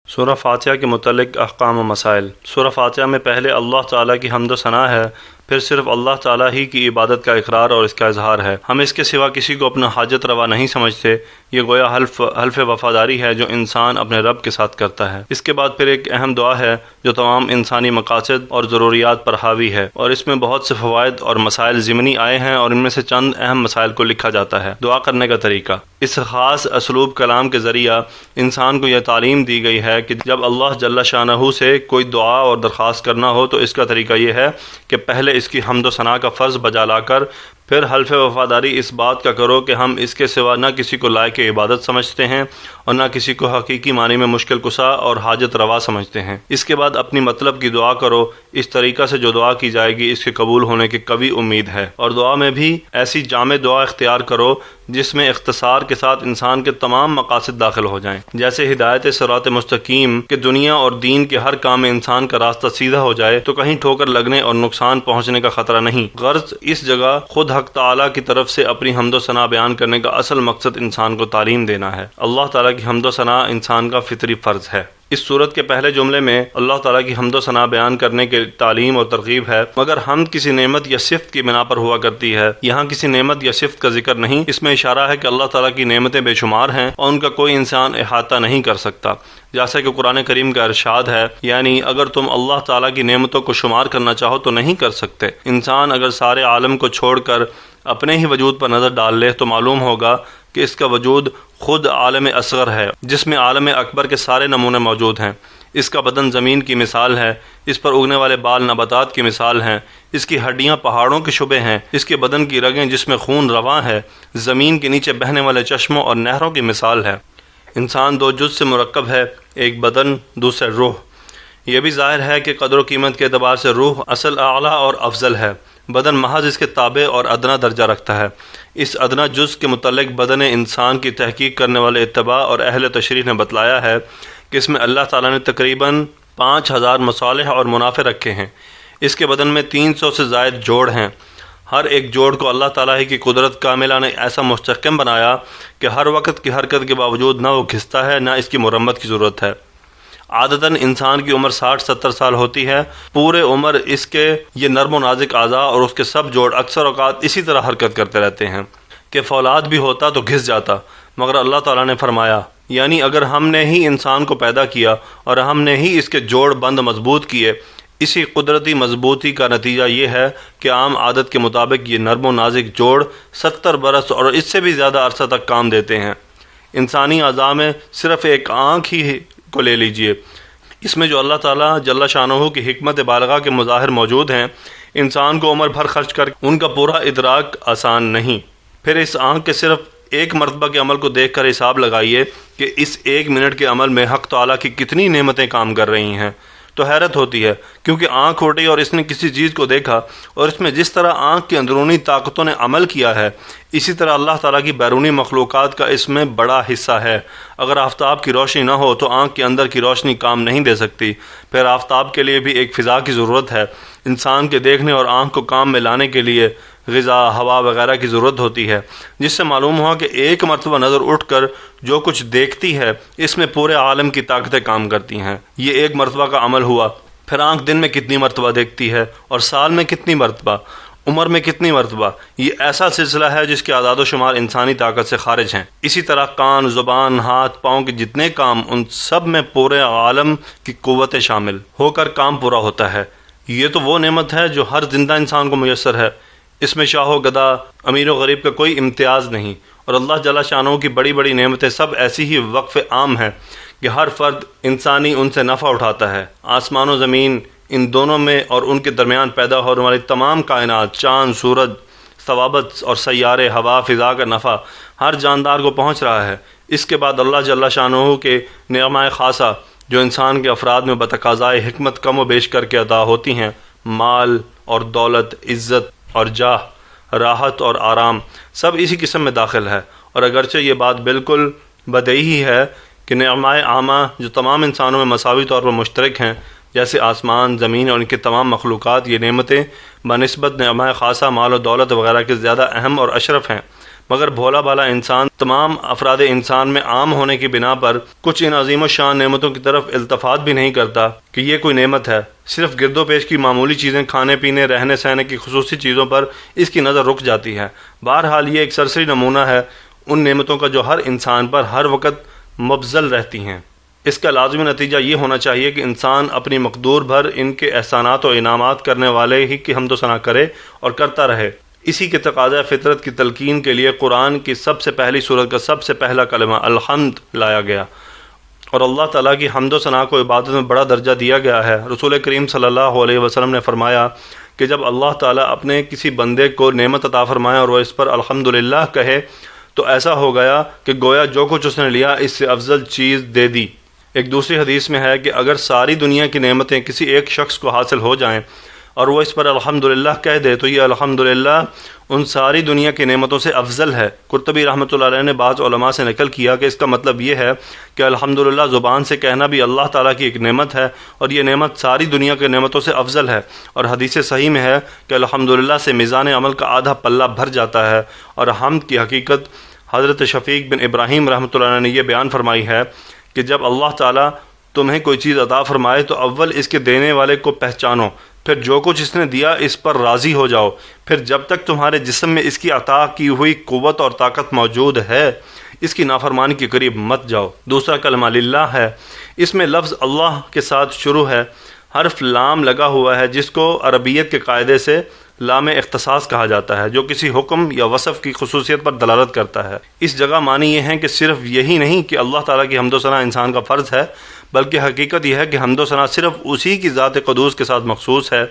سورہ فاتحہ کے متعلق احکام و مسائل۔ سورہ فاتحہ میں پہلے اللہ تعالیٰ کی حمد و ثنا ہے، پھر صرف اللہ تعالیٰ ہی کی عبادت کا اقرار اور اس کا اظہار ہے۔ ہم اس کے سوا کسی کو اپنا حاجت روا نہیں سمجھتے۔ یہ گویا حلف وفاداری ہے جو انسان اپنے رب کے ساتھ کرتا ہے۔ اس کے بعد پھر ایک اہم دعا ہے جو تمام انسانی مقاصد اور ضروریات پر حاوی ہے، اور اس میں بہت سے فوائد اور مسائل ضمنی آئے ہیں، اور ان میں سے چند اہم مسائل کو لکھا جاتا ہے۔ دعا کرنے کا طریقہ: اس خاص اسلوب کلام کے ذریعہ انسان کو یہ تعلیم دی گئی ہے کہ جب اللہ جل شانہ سے کوئی دعا اور درخواست کرنا ہو تو اس کا طریقہ یہ ہے کہ پہلے اس کی حمد و ثنا کا فرض بجا لا کر پھر حلف وفاداری اس بات کا کرو کہ ہم اس کے سوا نہ کسی کو لائق عبادت سمجھتے ہیں اور نہ کسی کو حقیقی معنی میں مشکل کشا اور حاجت روا سمجھتے ہیں۔ اس کے بعد اپنی مطلب کی دعا کرو، اس طریقہ سے جو دعا کی جائے گی اس کے قبول ہونے کی قوی امید ہے، اور دعا میں بھی ایسی جامع دعا اختیار کرو جس میں اختصار کے ساتھ انسان کے تمام مقاصد داخل ہو جائیں، جیسے ہدایت صراط مستقیم کہ دنیا اور دین کے ہر کام میں انسان کا راستہ سیدھا ہو جائے تو کہیں ٹھوکر لگنے اور نقصان پہنچنے کا خطرہ نہیں۔ غرض اس جگہ خود حق تعالیٰ کی طرف سے اپنی حمد و ثنا بیان کرنے کا اصل مقصد انسان کو تعلیم دینا ہے۔ اللہ تعالیٰ کی حمد و ثنا انسان کا فطری فرض ہے۔ اس صورت کے پہلے جملے میں اللہ تعالیٰ کی حمد و ثنا بیان کرنے کے تعلیم اور ترغیب ہے، مگر حمد کسی نعمت یا صفت کی بنا پر ہوا کرتی ہے۔ یہاں کسی نعمت یا صفت کا ذکر نہیں، اس میں اشارہ ہے کہ اللہ تعالیٰ کی نعمتیں بے شمار ہیں اور ان کا کوئی انسان احاطہ نہیں کر سکتا، جیسا کہ قرآن کریم کا ارشاد ہے، یعنی اگر تم اللہ تعالیٰ کی نعمتوں کو شمار کرنا چاہو تو نہیں کر سکتے۔ انسان اگر سارے عالم کو چھوڑ کر اپنے ہی وجود پر نظر ڈال لے تو معلوم ہوگا کہ اس کا وجود خود عالم اصغر ہے، جس میں عالم اکبر کے سارے نمونے موجود ہیں۔ اس کا بدن زمین کی مثال ہے، اس پر اگنے والے بال نباتات کی مثال ہیں، اس کی ہڈیاں پہاڑوں کے شبے ہیں، اس کے بدن کی رگیں جس میں خون رواں ہے زمین کے نیچے بہنے والے چشموں اور نہروں کی مثال ہے۔ انسان دو جز سے مرکب ہے، ایک بدن، دوسرا روح۔ یہ بھی ظاہر ہے کہ قدر و قیمت کے اعتبار سے روح اصل اعلیٰ اور افضل ہے، بدن محض اس کے تابع اور ادنا درجہ رکھتا ہے۔ اس ادنا جز کے متعلق بدن انسان کی تحقیق کرنے والے اتباع اور اہل تشریح نے بتلایا ہے کہ اس میں اللہ تعالیٰ نے تقریباً 5000 مصالح اور منافع رکھے ہیں۔ اس کے بدن میں 300 سے زائد جوڑ ہیں۔ ہر ایک جوڑ کو اللہ تعالیٰ ہی کی قدرت کاملہ نے ایسا مستحکم بنایا کہ ہر وقت کی حرکت کے باوجود نہ وہ گھستا ہے نہ اس کی مرمت کی ضرورت ہے۔ عادتاً انسان کی عمر 60-70 سال ہوتی ہے، پورے عمر اس کے یہ نرم و نازک اعضاء اور اس کے سب جوڑ اکثر اوقات اسی طرح حرکت کرتے رہتے ہیں کہ فولاد بھی ہوتا تو گھس جاتا، مگر اللہ تعالیٰ نے فرمایا، یعنی اگر ہم نے ہی انسان کو پیدا کیا اور ہم نے ہی اس کے جوڑ بند مضبوط کیے، اسی قدرتی مضبوطی کا نتیجہ یہ ہے کہ عام عادت کے مطابق یہ نرم و نازک جوڑ 70 برس اور اس سے بھی زیادہ عرصہ تک کام دیتے ہیں۔ انسانی اعضاء میں صرف ایک آنکھ ہی کو لے لیجئے، اس میں جو اللہ تعالیٰ جل شانہ کی حکمت بالغہ کے مظاہر موجود ہیں، انسان کو عمر بھر خرچ کر ان کا پورا ادراک آسان نہیں۔ پھر اس آنکھ کے صرف ایک مرتبہ کے عمل کو دیکھ کر حساب لگائیے کہ اس 1 منٹ کے عمل میں حق تعالیٰ کی کتنی نعمتیں کام کر رہی ہیں، تو حیرت ہوتی ہے، کیونکہ آنکھ اٹھی اور اس نے کسی چیز کو دیکھا اور اس میں جس طرح آنکھ کی اندرونی طاقتوں نے عمل کیا ہے، اسی طرح اللہ تعالیٰ کی بیرونی مخلوقات کا اس میں بڑا حصہ ہے۔ اگر آفتاب کی روشنی نہ ہو تو آنکھ کے اندر کی روشنی کام نہیں دے سکتی، پھر آفتاب کے لیے بھی ایک فضا کی ضرورت ہے۔ انسان کے دیکھنے اور آنکھ کو کام میں لانے کے لیے غذا، ہوا وغیرہ کی ضرورت ہوتی ہے، جس سے معلوم ہوا کہ ایک مرتبہ نظر اٹھ کر جو کچھ دیکھتی ہے اس میں پورے عالم کی طاقتیں کام کرتی ہیں۔ یہ ایک مرتبہ کا عمل ہوا۔ پھر آنکھ دن میں کتنی مرتبہ دیکھتی ہے اور سال میں کتنی مرتبہ، عمر میں کتنی مرتبہ، یہ ایسا سلسلہ ہے جس کے اعداد و شمار انسانی طاقت سے خارج ہیں۔ اسی طرح کان، زبان، ہاتھ، پاؤں کے جتنے کام، ان سب میں پورے عالم کی قوتیں شامل ہو کر کام پورا ہوتا ہے۔ یہ تو وہ نعمت ہے جو ہر زندہ انسان کو میسر ہے، اس میں شاہ و گدا، امیر و غریب کا کوئی امتیاز نہیں، اور اللہ جل شانہ کی بڑی بڑی نعمتیں سب ایسی ہی وقف عام ہیں کہ ہر فرد انسانی ان سے نفع اٹھاتا ہے۔ آسمان و زمین، ان دونوں میں اور ان کے درمیان پیدا ہونے والی تمام کائنات، چاند، سورج، ثوابت اور سیارے، ہوا، فضا کا نفع ہر جاندار کو پہنچ رہا ہے۔ اس کے بعد اللہ جل شانہ کے نعمہ خاصہ جو انسان کے افراد میں بتقاضائے حکمت کم و بیش کر کے عطا ہوتی ہیں، مال اور دولت، عزت اور جاہ، راحت اور آرام، سب اسی قسم میں داخل ہے۔ اور اگرچہ یہ بات بالکل بدیہی ہے کہ نعمہ عامہ جو تمام انسانوں میں مساوی طور پر مشترک ہیں، جیسے آسمان، زمین اور ان کی تمام مخلوقات، یہ نعمتیں بنسبت نعمہ خاصہ مال و دولت وغیرہ کے زیادہ اہم اور اشرف ہیں، مگر بھولا بھالا انسان تمام افراد انسان میں عام ہونے کی بنا پر کچھ ان عظیم الشان نعمتوں کی طرف التفات بھی نہیں کرتا کہ یہ کوئی نعمت ہے۔ صرف گرد و پیش کی معمولی چیزیں، کھانے پینے، رہنے سہنے کی خصوصی چیزوں پر اس کی نظر رک جاتی ہے۔ بہرحال یہ ایک سرسری نمونہ ہے ان نعمتوں کا جو ہر انسان پر ہر وقت مبذل رہتی ہیں۔ اس کا لازمی نتیجہ یہ ہونا چاہیے کہ انسان اپنی مقدور بھر ان کے احسانات و انعامات کرنے والے ہی کی حمد و ثنا کرے اور کرتا رہے۔ اسی کے تقاضۂ فطرت کی تلقین کے لیے قرآن کی سب سے پہلی سورت کا سب سے پہلا کلمہ الحمد لایا گیا، اور اللہ تعالیٰ کی حمد و ثنا کو عبادت میں بڑا درجہ دیا گیا ہے۔ رسول کریم صلی اللہ علیہ وسلم نے فرمایا کہ جب اللہ تعالیٰ اپنے کسی بندے کو نعمت عطا فرمائے اور وہ اس پر الحمدللہ کہے تو ایسا ہو گیا کہ گویا جو کچھ اس نے لیا اس سے افضل چیز دے دی۔ ایک دوسری حدیث میں ہے کہ اگر ساری دنیا کی نعمتیں کسی ایک شخص کو حاصل ہو جائیں اور وہ اس پر الحمدللہ کہہ دے تو یہ الحمدللہ ان ساری دنیا کی نعمتوں سے افضل ہے۔ قرطبی رحمۃ اللہ علیہ نے بعض علماء سے نقل کیا کہ اس کا مطلب یہ ہے کہ الحمدللہ زبان سے کہنا بھی اللہ تعالیٰ کی ایک نعمت ہے، اور یہ نعمت ساری دنیا کی نعمتوں سے افضل ہے۔ اور حدیث صحیح میں ہے کہ الحمدللہ سے میزان عمل کا آدھا پلہ بھر جاتا ہے۔ اور حمد کی حقیقت حضرت شفیق بن ابراہیم رحمۃ اللہ علیہ نے یہ بیان فرمائی ہے کہ جب اللہ تعالیٰ تمہیں کوئی چیز عطا فرمائے تو اول اس کے دینے والے کو پہچانو، پھر جو کچھ اس نے دیا اس پر راضی ہو جاؤ، پھر جب تک تمہارے جسم میں اس کی عطا کی ہوئی قوت اور طاقت موجود ہے اس کی نافرمانی کے قریب مت جاؤ۔ دوسرا کلمہ للہ ہے۔ اس میں لفظ اللہ کے ساتھ شروع ہے، حرف لام لگا ہوا ہے جس کو عربیت کے قاعدے سے لام اختصاص کہا جاتا ہے، جو کسی حکم یا وصف کی خصوصیت پر دلالت کرتا ہے۔ اس جگہ معنی یہ ہے کہ صرف یہی نہیں کہ اللہ تعالیٰ کی حمد و ثنا انسان کا فرض ہے، بلکہ حقیقت یہ ہے کہ حمد و ثنا صرف اسی کی ذات قدوس کے ساتھ مخصوص ہے۔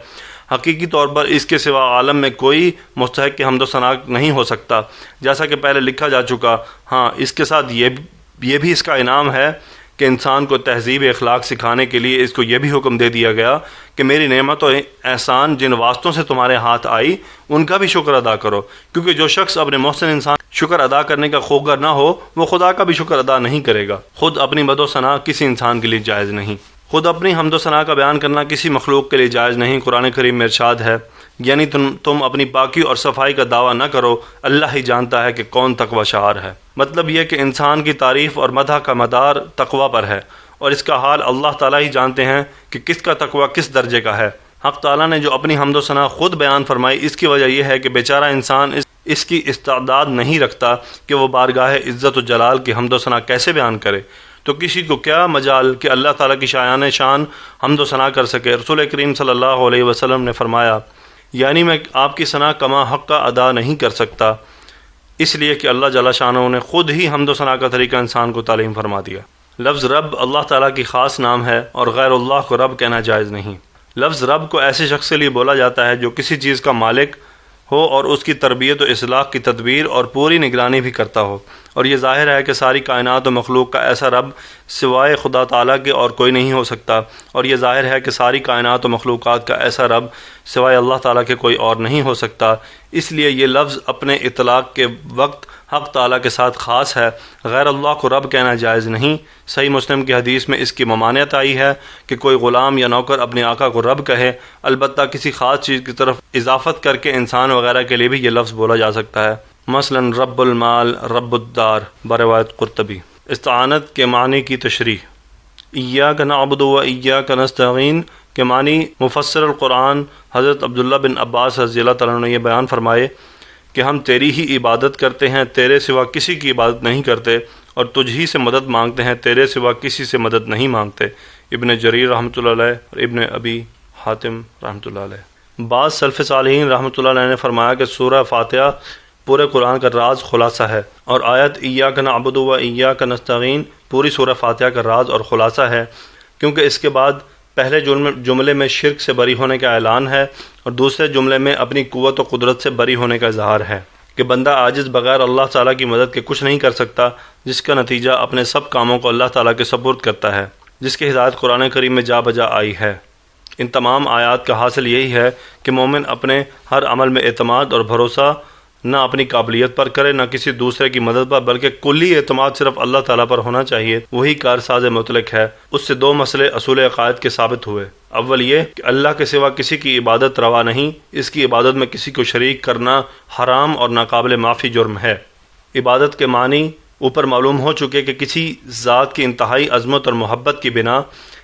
حقیقی طور پر اس کے سوا عالم میں کوئی مستحق کی حمد و ثنا نہیں ہو سکتا، جیسا کہ پہلے لکھا جا چکا۔ ہاں، اس کے ساتھ یہ بھی اس کا انعام ہے کہ انسان کو تہذیب اخلاق سکھانے کے لیے اس کو یہ بھی حکم دے دیا گیا کہ میری نعمت و احسان جن واسطوں سے تمہارے ہاتھ آئی ان کا بھی شکر ادا کرو، کیونکہ جو شخص اپنے محسن انسان شکر ادا کرنے کا خوگر نہ ہو وہ خدا کا بھی شکر ادا نہیں کرے گا۔ خود اپنی مد و ثنا کسی انسان کے لیے جائز نہیں، خود اپنی حمد و ثنا کا بیان کرنا کسی مخلوق کے لیے جائز نہیں۔ قرآن کریم میں ارشاد ہے، یعنی تم اپنی پاکی اور صفائی کا دعویٰ نہ کرو، اللہ ہی جانتا ہے کہ کون تقوی شعار ہے۔ مطلب یہ کہ انسان کی تعریف اور مدح کا مدار تقوی پر ہے، اور اس کا حال اللہ تعالیٰ ہی جانتے ہیں کہ کس کا تقوی کس درجے کا ہے۔ حق تعالیٰ نے جو اپنی حمد و ثنا خود بیان فرمائی اس کی وجہ یہ ہے کہ بیچارہ انسان اس کی استعداد نہیں رکھتا کہ وہ بارگاہ عزت و جلال کی حمد و ثنا کیسے بیان کرے، تو کسی کو کیا مجال کہ اللہ تعالیٰ کی شایان شان حمد و ثنا کر سکے۔ رسول کریم صلی اللہ علیہ وسلم نے فرمایا، یعنی میں آپ کی ثنا کما حق کا ادا نہیں کر سکتا، اس لیے کہ اللہ جل شانہ نے خود ہی حمد و ثنا کا طریقہ انسان کو تعلیم فرما دیا۔ لفظ رب اللہ تعالیٰ کی خاص نام ہے اور غیر اللہ کو رب کہنا جائز نہیں۔ لفظ رب کو ایسے شخص کے لیے بولا جاتا ہے جو کسی چیز کا مالک ہو اور اس کی تربیت و اصلاح کی تدبیر اور پوری نگرانی بھی کرتا ہو، اور یہ ظاہر ہے کہ ساری کائنات و مخلوق کا ایسا رب سوائے خدا تعالیٰ کے اور کوئی نہیں ہو سکتا، اور یہ ظاہر ہے کہ ساری کائنات و مخلوقات کا ایسا رب سوائے اللہ تعالیٰ کے کوئی اور نہیں ہو سکتا۔ اس لیے یہ لفظ اپنے اطلاق کے وقت حق تعالیٰ کے ساتھ خاص ہے، غیر اللہ کو رب کہنا جائز نہیں۔ صحیح مسلم کی حدیث میں اس کی ممانعت آئی ہے کہ کوئی غلام یا نوکر اپنے آقا کو رب کہے، البتہ کسی خاص چیز کی طرف اضافت کر کے انسان وغیرہ کے لیے بھی یہ لفظ بولا جا سکتا ہے، مثلا رب المال، رب الدار، بروایت قرطبی۔ استعانت کے معنی کی تشریح۔ ایاک نعبد و ایاک نستعین کے معنی مفسر القرآن حضرت عبداللہ بن عباس رضی اللہ تعالیٰ عنہ نے یہ بیان فرمائے کہ ہم تیری ہی عبادت کرتے ہیں، تیرے سوا کسی کی عبادت نہیں کرتے، اور تجھ ہی سے مدد مانگتے ہیں، تیرے سوا کسی سے مدد نہیں مانگتے۔ ابن جریر رحمۃ اللہ علیہ اور ابن ابی حاتم رحمۃ اللہ علیہ۔ بعض سلف صالحین رحمۃ اللہ علیہ نے فرمایا کہ سورہ فاتحہ پورے قرآن کا راز خلاصہ ہے، اور آیت ایاک نعبد و ایاک نستعین پوری سورہ فاتحہ کا راز اور خلاصہ ہے، کیونکہ اس کے بعد پہلے جملے میں شرک سے بری ہونے کا اعلان ہے اور دوسرے جملے میں اپنی قوت و قدرت سے بری ہونے کا اظہار ہے کہ بندہ عاجز بغیر اللہ تعالیٰ کی مدد کے کچھ نہیں کر سکتا، جس کا نتیجہ اپنے سب کاموں کو اللہ تعالیٰ کے سپرد کرتا ہے، جس کی ہدایت قرآن کریم میں جا بجا آئی ہے۔ ان تمام آیات کا حاصل یہی ہے کہ مومن اپنے ہر عمل میں اعتماد اور بھروسہ نہ اپنی قابلیت پر کرے نہ کسی دوسرے کی مدد پر، بلکہ کلی اعتماد صرف اللہ تعالیٰ پر ہونا چاہیے، وہی کارساز مطلق ہے۔ اس سے دو مسئلے اصول عقائد کے ثابت ہوئے۔ اول یہ کہ اللہ کے سوا کسی کی عبادت روا نہیں، اس کی عبادت میں کسی کو شریک کرنا حرام اور ناقابل معافی جرم ہے۔ عبادت کے معنی اوپر معلوم ہو چکے کہ کسی ذات کی انتہائی عظمت اور محبت کی بنا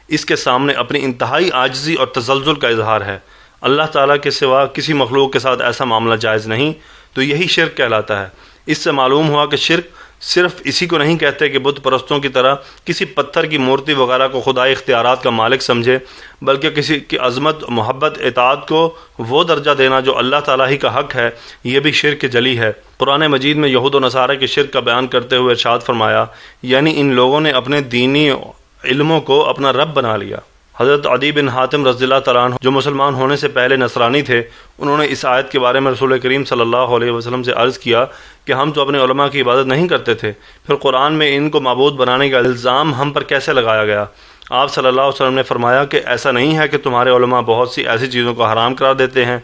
اس کے سامنے اپنی انتہائی عاجزی اور تزلزل کا اظہار ہے۔ اللہ تعالیٰ کے سوا کسی مخلوق کے ساتھ ایسا معاملہ جائز نہیں، تو یہی شرک کہلاتا ہے۔ اس سے معلوم ہوا کہ شرک صرف اسی کو نہیں کہتے کہ بت پرستوں کی طرح کسی پتھر کی مورتی وغیرہ کو خدائی اختیارات کا مالک سمجھے، بلکہ کسی کی عظمت، محبت، اطاعت کو وہ درجہ دینا جو اللہ تعالیٰ ہی کا حق ہے، یہ بھی شرک جلی ہے۔ قرآن مجید میں یہود و نصارہ کے شرک کا بیان کرتے ہوئے ارشاد فرمایا، یعنی ان لوگوں نے اپنے دینی علموں کو اپنا رب بنا لیا۔ حضرت عدی بن حاتم رضی اللہ تعالیٰ عنہ جو مسلمان ہونے سے پہلے نصرانی تھے، انہوں نے اس آیت کے بارے میں رسول کریم صلی اللہ علیہ وسلم سے عرض کیا کہ ہم تو اپنے علماء کی عبادت نہیں کرتے تھے، پھر قرآن میں ان کو معبود بنانے کا الزام ہم پر کیسے لگایا گیا؟ آپ صلی اللہ علیہ وسلم نے فرمایا کہ ایسا نہیں ہے کہ تمہارے علماء بہت سی ایسی چیزوں کو حرام قرار دیتے ہیں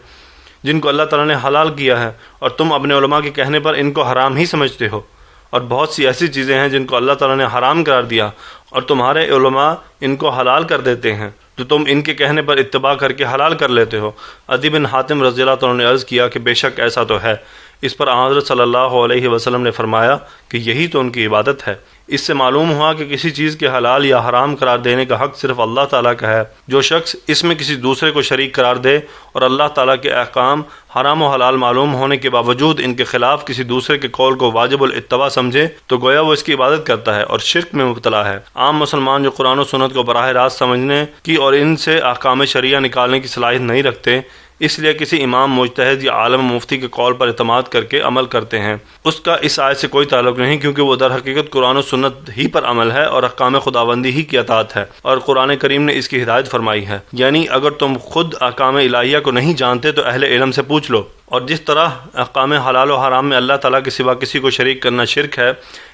جن کو اللہ تعالیٰ نے حلال کیا ہے، اور تم اپنے علماء کے کہنے پر ان کو حرام ہی سمجھتے ہو، اور بہت سی ایسی چیزیں ہیں جن کو اللہ تعالیٰ نے حرام قرار دیا اور تمہارے علماء ان کو حلال کر دیتے ہیں، تو تم ان کے کہنے پر اتباع کر کے حلال کر لیتے ہو۔ عدی بن حاتم رضی اللہ عنہ نے عرض کیا کہ بے شک ایسا تو ہے۔ اس پر حضرت صلی اللہ علیہ وسلم نے فرمایا کہ یہی تو ان کی عبادت ہے۔ اس سے معلوم ہوا کہ کسی چیز کے حلال یا حرام قرار دینے کا حق صرف اللہ تعالیٰ کا ہے۔ جو شخص اس میں کسی دوسرے کو شریک قرار دے اور اللہ تعالیٰ کے احکام حرام و حلال معلوم ہونے کے باوجود ان کے خلاف کسی دوسرے کے قول کو واجب الاتباع سمجھے تو گویا وہ اس کی عبادت کرتا ہے اور شرک میں مبتلا ہے۔ عام مسلمان جو قرآن و سنت کو براہ راست سمجھنے کی اور ان سے احکام شریعہ نکالنے کی صلاحیت نہیں رکھتے، اس لیے کسی امام، مجتہد یا عالم مفتی کے قول پر اعتماد کر کے عمل کرتے ہیں، اس کا اس آیت سے کوئی تعلق نہیں، کیونکہ وہ در حقیقت قرآن و سنت ہی پر عمل ہے اور احکام خداوندی ہی کی اطاعت ہے، اور قرآن کریم نے اس کی ہدایت فرمائی ہے۔ یعنی اگر تم خود احکام الہیہ کو نہیں جانتے تو اہل علم سے پوچھ لو۔ اور جس طرح احکام حلال و حرام میں اللہ تعالیٰ کے سوا کسی کو شریک کرنا شرک ہے،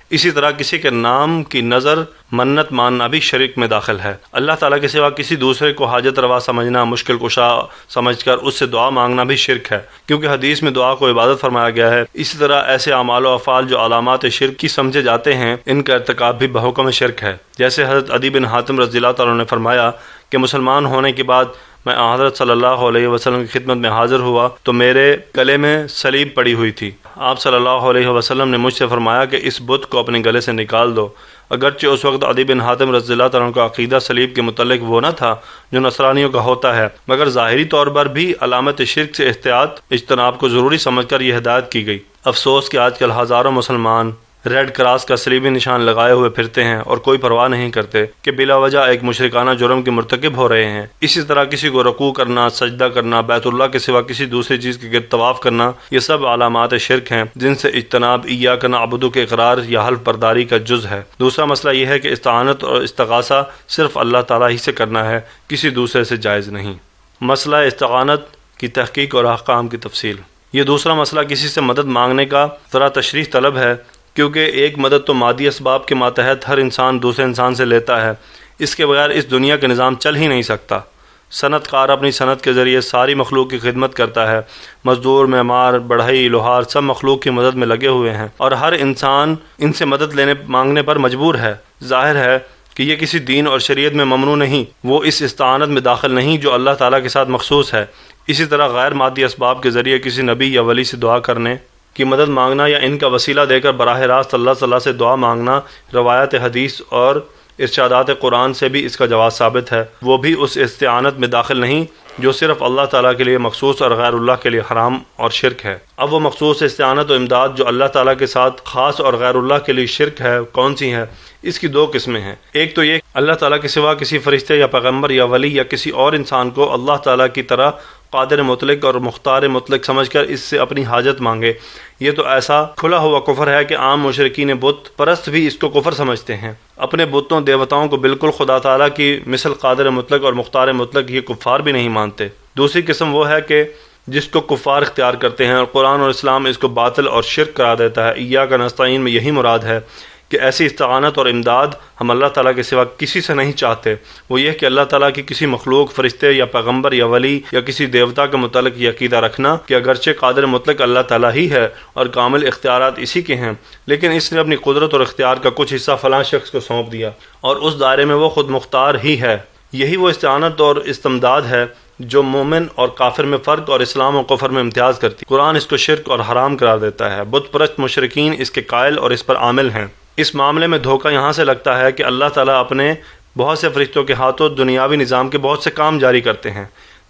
اسی طرح کسی کے نام کی نظر منت ماننا بھی شرک میں داخل ہے۔ اللہ تعالیٰ کے سوا کسی دوسرے کو حاجت روا سمجھنا، مشکل کشا سمجھ کر اس سے دعا مانگنا بھی شرک ہے، کیونکہ حدیث میں دعا کو عبادت فرمایا گیا ہے۔ اسی طرح ایسے اعمال و افعال جو علامات شرک کی سمجھے جاتے ہیں، ان کا ارتکاب بھی بحکم شرک ہے۔ جیسے حضرت عدی بن حاتم رضی اللہ تعالیٰ نے فرمایا کہ مسلمان ہونے کے بعد میں حضرت صلی اللہ علیہ وسلم کی خدمت میں حاضر ہوا تو میرے گلے میں صلیب پڑی ہوئی تھی۔ آپ صلی اللہ علیہ وسلم نے مجھ سے فرمایا کہ اس بت کو اپنے گلے سے نکال دو۔ اگرچہ اس وقت عدی بن حاتم رضی اللہ تعالیٰ کا عقیدہ صلیب کے متعلق وہ نہ تھا جو نصرانیوں کا ہوتا ہے، مگر ظاہری طور پر بھی علامت شرک سے احتیاط اجتناب کو ضروری سمجھ کر یہ ہدایت کی گئی۔ افسوس کہ آج کل ہزاروں مسلمان ریڈ کراس کا صلیبی نشان لگائے ہوئے پھرتے ہیں اور کوئی پرواہ نہیں کرتے کہ بلا وجہ ایک مشرکانہ جرم کے مرتکب ہو رہے ہیں۔ اسی طرح کسی کو رکوع کرنا، سجدہ کرنا، بیت اللہ کے سوا کسی دوسری چیز کے گرد طواف کرنا، یہ سب علامات شرک ہیں جن سے اجتناب ایاک نعبد کے اقرار یا حلف برداری کا جز ہے۔ دوسرا مسئلہ یہ ہے کہ استعانت اور استغاثہ صرف اللہ تعالیٰ ہی سے کرنا ہے، کسی دوسرے سے جائز نہیں۔ مسئلہ استعانت کی تحقیق اور احکام کی تفصیل۔ یہ دوسرا مسئلہ کسی سے مدد مانگنے کا ذرا تشریح طلب ہے، کیونکہ ایک مدد تو مادی اسباب کے ماتحت ہر انسان دوسرے انسان سے لیتا ہے، اس کے بغیر اس دنیا کا نظام چل ہی نہیں سکتا۔ صنعت کار اپنی صنعت کے ذریعے ساری مخلوق کی خدمت کرتا ہے، مزدور، معمار، بڑھئی، لوہار سب مخلوق کی مدد میں لگے ہوئے ہیں، اور ہر انسان ان سے مدد مانگنے پر مجبور ہے۔ ظاہر ہے کہ یہ کسی دین اور شریعت میں ممنوع نہیں، وہ اس استعانت میں داخل نہیں جو اللہ تعالیٰ کے ساتھ مخصوص ہے۔ اسی طرح غیر مادی اسباب کے ذریعے کسی نبی یا ولی سے دعا کرنے کی مدد مانگنا یا ان کا وسیلہ دے کر براہ راست اللہ تعالیٰ سے دعا مانگنا روایت حدیث اور ارشادات قرآن سے بھی اس کا جواز ثابت ہے، وہ بھی اس استعانت میں داخل نہیں جو صرف اللہ تعالیٰ کے لیے مخصوص اور غیر اللہ کے لیے حرام اور شرک ہے۔ اب وہ مخصوص استعانت و امداد جو اللہ تعالیٰ کے ساتھ خاص اور غیر اللہ کے لیے شرک ہے کون سی ہے؟ اس کی دو قسمیں ہیں۔ ایک تو یہ اللہ تعالیٰ کے سوا کسی فرشتے یا پیغمبر یا ولی یا کسی اور انسان کو اللہ تعالیٰ کی طرح قادر مطلق اور مختار مطلق سمجھ کر اس سے اپنی حاجت مانگے۔ یہ تو ایسا کھلا ہوا کفر ہے کہ عام مشرکین بت پرست بھی اس کو کفر سمجھتے ہیں۔ اپنے بتوں دیوتاؤں کو بالکل خدا تعالیٰ کی مثل قادر مطلق اور مختار مطلق یہ کفار بھی نہیں مانتے۔ دوسری قسم وہ ہے کہ جس کو کفار اختیار کرتے ہیں، اور قرآن اور اسلام اس کو باطل اور شرک قرار دیتا ہے۔ ایاک نستعین میں یہی مراد ہے کہ ایسی استعانت اور امداد ہم اللہ تعالیٰ کے سوا کسی سے نہیں چاہتے۔ وہ یہ کہ اللہ تعالیٰ کی کسی مخلوق، فرشتے یا پیغمبر یا ولی یا کسی دیوتا کے متعلق یہ عقیدہ رکھنا کہ اگرچہ قادر مطلق اللہ تعالیٰ ہی ہے اور کامل اختیارات اسی کے ہیں، لیکن اس نے اپنی قدرت اور اختیار کا کچھ حصہ فلاں شخص کو سونپ دیا اور اس دائرے میں وہ خود مختار ہی ہے۔ یہی وہ استعانت اور استمداد ہے جو مومن اور کافر میں فرق اور اسلام و کفر میں امتیاز کرتی ہے۔ قرآن اس کو شرک اور حرام قرار دیتا ہے۔ بت پرست مشرکین اس کے قائل اور اس پر عامل ہیں۔ اس معاملے میں دھوکہ یہاں سے لگتا ہے کہ اللہ تعالیٰ اپنے بہت سے فرشتوں کے ہاتھوں دنیاوی نظام کے بہت سے کام جاری کرتے ہیں۔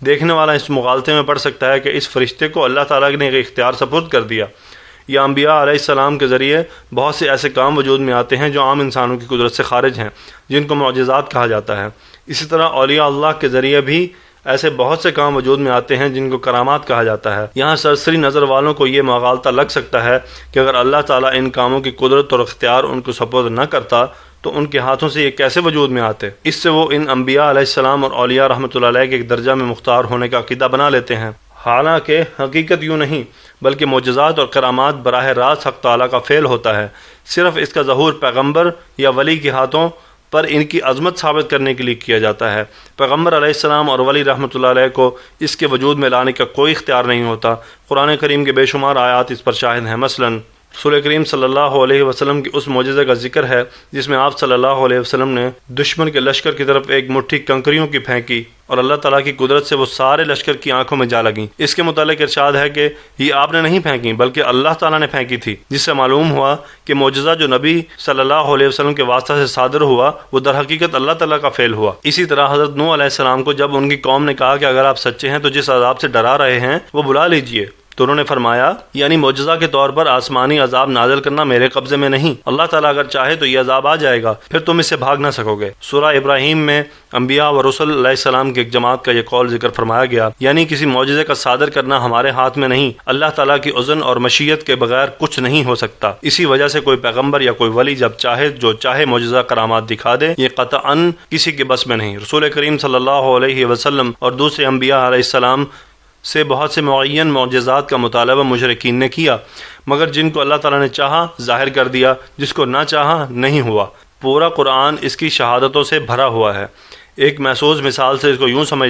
دیکھنے والا اس مغالطے میں پڑ سکتا ہے کہ اس فرشتے کو اللہ تعالیٰ نے ایک اختیار سپرد کر دیا، یا انبیاء علیہ السلام کے ذریعے بہت سے ایسے کام وجود میں آتے ہیں جو عام انسانوں کی قدرت سے خارج ہیں، جن کو معجزات کہا جاتا ہے۔ اسی طرح اولیاء اللہ کے ذریعے بھی ایسے بہت سے کام وجود میں آتے ہیں جن کو کرامات کہا جاتا ہے۔ یہاں سرسری نظر والوں کو یہ مغالطہ لگ سکتا ہے کہ اگر اللہ تعالیٰ ان کاموں کی قدرت اور اختیار ان کو سپرد نہ کرتا تو ان کے ہاتھوں سے یہ کیسے وجود میں آتے۔ اس سے وہ ان انبیاء علیہ السلام اور اولیاء رحمۃ اللہ علیہ کے ایک درجہ میں مختار ہونے کا عقیدہ بنا لیتے ہیں، حالانکہ حقیقت یوں نہیں، بلکہ معجزات اور کرامات براہ راست حق تعالیٰ کا فعل ہوتا ہے۔ صرف اس کا ظہور پیغمبر یا ولی کے ہاتھوں پر ان کی عظمت ثابت کرنے کے لیے کیا جاتا ہے۔ پیغمبر علیہ السلام اور ولی رحمۃ اللہ علیہ کو اس کے وجود میں لانے کا کوئی اختیار نہیں ہوتا۔ قرآن کریم کے بے شمار آیات اس پر شاہد ہیں۔ مثلاً رسول کریم صلی اللہ علیہ وسلم کی اس معجزے کا ذکر ہے جس میں آپ صلی اللہ علیہ وسلم نے دشمن کے لشکر کی طرف ایک مٹھی کنکریوں کی پھینکی اور اللہ تعالیٰ کی قدرت سے وہ سارے لشکر کی آنکھوں میں جا لگیں۔ اس کے متعلق ارشاد ہے کہ یہ آپ نے نہیں پھینکی بلکہ اللہ تعالیٰ نے پھینکی تھی، جس سے معلوم ہوا کہ معجزہ جو نبی صلی اللہ علیہ وسلم کے واسطہ سے صادر ہوا وہ در حقیقت اللہ تعالیٰ کا فعل ہوا۔ اسی طرح حضرت نوح علیہ السلام کو جب ان کی قوم نے کہا کہ اگر آپ سچے ہیں تو جس عذاب سے ڈرا رہے ہیں وہ بلا لیجئے، تو انہوں نے فرمایا یعنی معجزہ کے طور پر آسمانی عذاب نازل کرنا میرے قبضے میں نہیں، اللہ تعالیٰ اگر چاہے تو یہ عذاب آ جائے گا، پھر تم اس سے بھاگ نہ سکو گے۔ سورہ ابراہیم میں انبیاء و رسل علیہ السلام کی ایک جماعت کا یہ قول ذکر فرمایا گیا، یعنی کسی معجزے کا صادر کرنا ہمارے ہاتھ میں نہیں، اللہ تعالیٰ کی اذن اور مشیت کے بغیر کچھ نہیں ہو سکتا۔ اسی وجہ سے کوئی پیغمبر یا کوئی ولی جب چاہے جو چاہے معجزہ کرامات دکھا دے، یہ قطعاً کسی کے بس میں نہیں۔ رسول کریم صلی اللہ علیہ وسلم اور دوسرے انبیاء علیہ السلام سے بہت سے معین معجزات کا مطالبہ مشرکین نے کیا، مگر جن کو اللہ تعالیٰ نے چاہا ظاہر کر دیا، جس کو نہ چاہا نہیں ہوا۔ پورا قرآن اس کی شہادتوں سے بھرا ہوا ہے۔ ایک محسوس مثال سے اس کو یوں سمجھ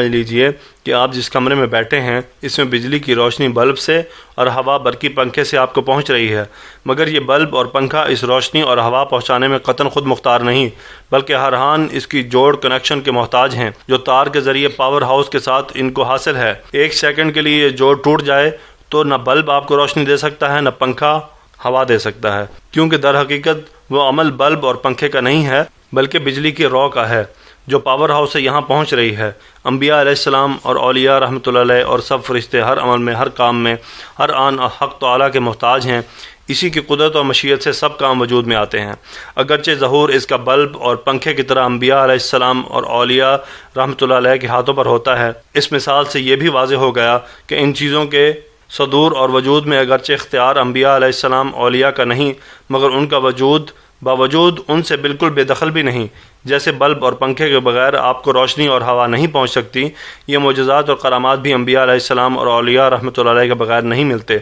لیجئے کہ آپ جس کمرے میں بیٹھے ہیں اس میں بجلی کی روشنی بلب سے اور ہوا برقی پنکھے سے آپ کو پہنچ رہی ہے، مگر یہ بلب اور پنکھا اس روشنی اور ہوا پہنچانے میں قطعاً خود مختار نہیں، بلکہ ہر آن اس کی جوڑ کنیکشن کے محتاج ہیں جو تار کے ذریعے پاور ہاؤس کے ساتھ ان کو حاصل ہے۔ ایک سیکنڈ کے لیے یہ جوڑ ٹوٹ جائے تو نہ بلب آپ کو روشنی دے سکتا ہے نہ پنکھا ہوا دے سکتا ہے، کیونکہ در حقیقت وہ عمل بلب اور پنکھے کا نہیں ہے بلکہ بجلی کی رو کا ہے جو پاور ہاؤس سے یہاں پہنچ رہی ہے۔ انبیاء علیہ السلام اور اولیاء رحمۃ اللہ علیہ اور سب فرشتے ہر عمل میں، ہر کام میں، ہر آن حق تعالیٰ کے محتاج ہیں۔ اسی کی قدرت اور مشیت سے سب کام وجود میں آتے ہیں۔ اگرچہ ظہور اس کا بلب اور پنکھے کی طرح انبیاء علیہ السلام اور اولیاء رحمۃ اللہ علیہ کے ہاتھوں پر ہوتا ہے، اس مثال سے یہ بھی واضح ہو گیا کہ ان چیزوں کے صدور اور وجود میں اگرچہ اختیار انبیاء علیہ السلام اولیاء کا نہیں، مگر ان کا وجود باوجود ان سے بالکل بے دخل بھی نہیں۔ جیسے بلب اور پنکھے کے بغیر آپ کو روشنی اور ہوا نہیں پہنچ سکتی، یہ معجزات اور کرامات بھی انبیاء علیہ السلام اور اولیاء رحمۃ اللہ علیہ کے بغیر نہیں ملتے۔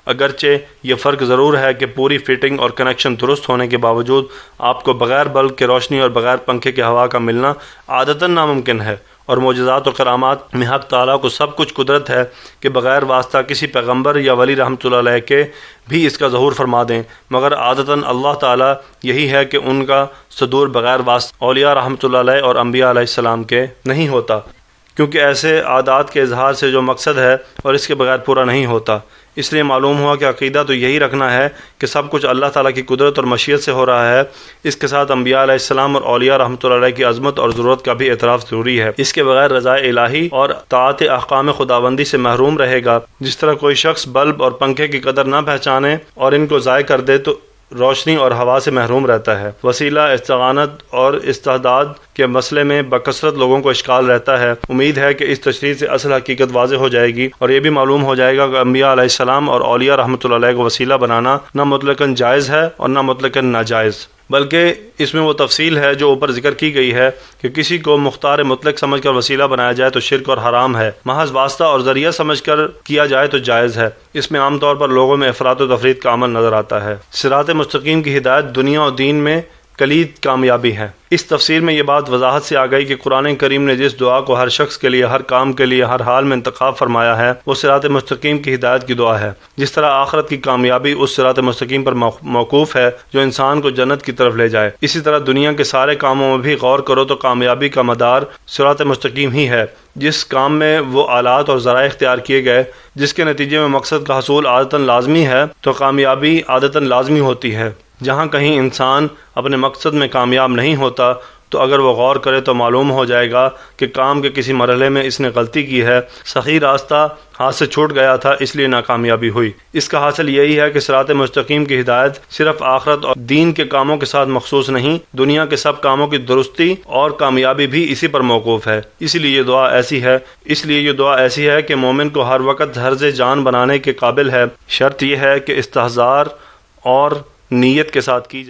اگرچہ یہ فرق ضرور ہے کہ پوری فٹنگ اور کنیکشن درست ہونے کے باوجود آپ کو بغیر بلب کے روشنی اور بغیر پنکھے کے ہوا کا ملنا عادتاً ناممکن ہے، اور معجزات و کرامات میں حق تعالیٰ کو سب کچھ قدرت ہے کہ بغیر واسطہ کسی پیغمبر یا ولی رحمۃ اللہ علیہ کے بھی اس کا ظہور فرما دیں، مگر عادتاً اللہ تعالیٰ یہی ہے کہ ان کا صدور بغیر واسطہ اولیاء رحمۃ اللہ علیہ اور انبیاء علیہ السلام کے نہیں ہوتا، کیونکہ ایسے عادات کے اظہار سے جو مقصد ہے اور اس کے بغیر پورا نہیں ہوتا۔ اس لیے معلوم ہوا کہ عقیدہ تو یہی رکھنا ہے کہ سب کچھ اللہ تعالیٰ کی قدرت اور مشیت سے ہو رہا ہے۔ اس کے ساتھ انبیاء علیہ السلام اور اولیاء رحمۃ اللہ علیہ کی عظمت اور ضرورت کا بھی اعتراف ضروری ہے۔ اس کے بغیر رضا الہی اور طاعت احکام خداوندی سے محروم رہے گا۔ جس طرح کوئی شخص بلب اور پنکھے کی قدر نہ پہچانے اور ان کو ضائع کر دے تو روشنی اور ہوا سے محروم رہتا ہے۔ وسیلہ استعانت اور استعداد کے مسئلے میں بکثرت لوگوں کو اشکال رہتا ہے۔ امید ہے کہ اس تشریح سے اصل حقیقت واضح ہو جائے گی اور یہ بھی معلوم ہو جائے گا کہ انبیاء علیہ السلام اور اولیاء رحمۃ اللہ علیہ کو وسیلہ بنانا نہ مطلقاً جائز ہے اور نہ مطلقاً ناجائز، بلکہ اس میں وہ تفصیل ہے جو اوپر ذکر کی گئی ہے کہ کسی کو مختار مطلق سمجھ کر وسیلہ بنایا جائے تو شرک اور حرام ہے، محض واسطہ اور ذریعہ سمجھ کر کیا جائے تو جائز ہے۔ اس میں عام طور پر لوگوں میں افراط و تفریط کا عمل نظر آتا ہے۔ صراط مستقیم کی ہدایت دنیا اور دین میں کلید کامیابی ہے۔ اس تفسیر میں یہ بات وضاحت سے آ گئی کہ قرآن کریم نے جس دعا کو ہر شخص کے لیے، ہر کام کے لیے، ہر حال میں انتخاب فرمایا ہے وہ صراط مستقیم کی ہدایت کی دعا ہے۔ جس طرح آخرت کی کامیابی اس صراط مستقیم پر موقوف ہے جو انسان کو جنت کی طرف لے جائے، اسی طرح دنیا کے سارے کاموں میں بھی غور کرو تو کامیابی کا مدار صراط مستقیم ہی ہے۔ جس کام میں وہ آلات اور ذرائع اختیار کیے گئے جس کے نتیجے میں مقصد کا حصول عادتاً لازمی ہے تو کامیابی عادتاً لازمی ہوتی ہے۔ جہاں کہیں انسان اپنے مقصد میں کامیاب نہیں ہوتا تو اگر وہ غور کرے تو معلوم ہو جائے گا کہ کام کے کسی مرحلے میں اس نے غلطی کی ہے، صحیح راستہ ہاتھ سے چھوٹ گیا تھا، اس لیے ناکامیابی ہوئی۔ اس کا حاصل یہی ہے کہ صراط مستقیم کی ہدایت صرف آخرت اور دین کے کاموں کے ساتھ مخصوص نہیں، دنیا کے سب کاموں کی درستی اور کامیابی بھی اسی پر موقوف ہے۔ اس لیے یہ دعا ایسی ہے کہ مومن کو ہر وقت حرز جان بنانے کے قابل ہے۔ شرط یہ ہے کہ استحضار اور نیت کے ساتھ کی جائے۔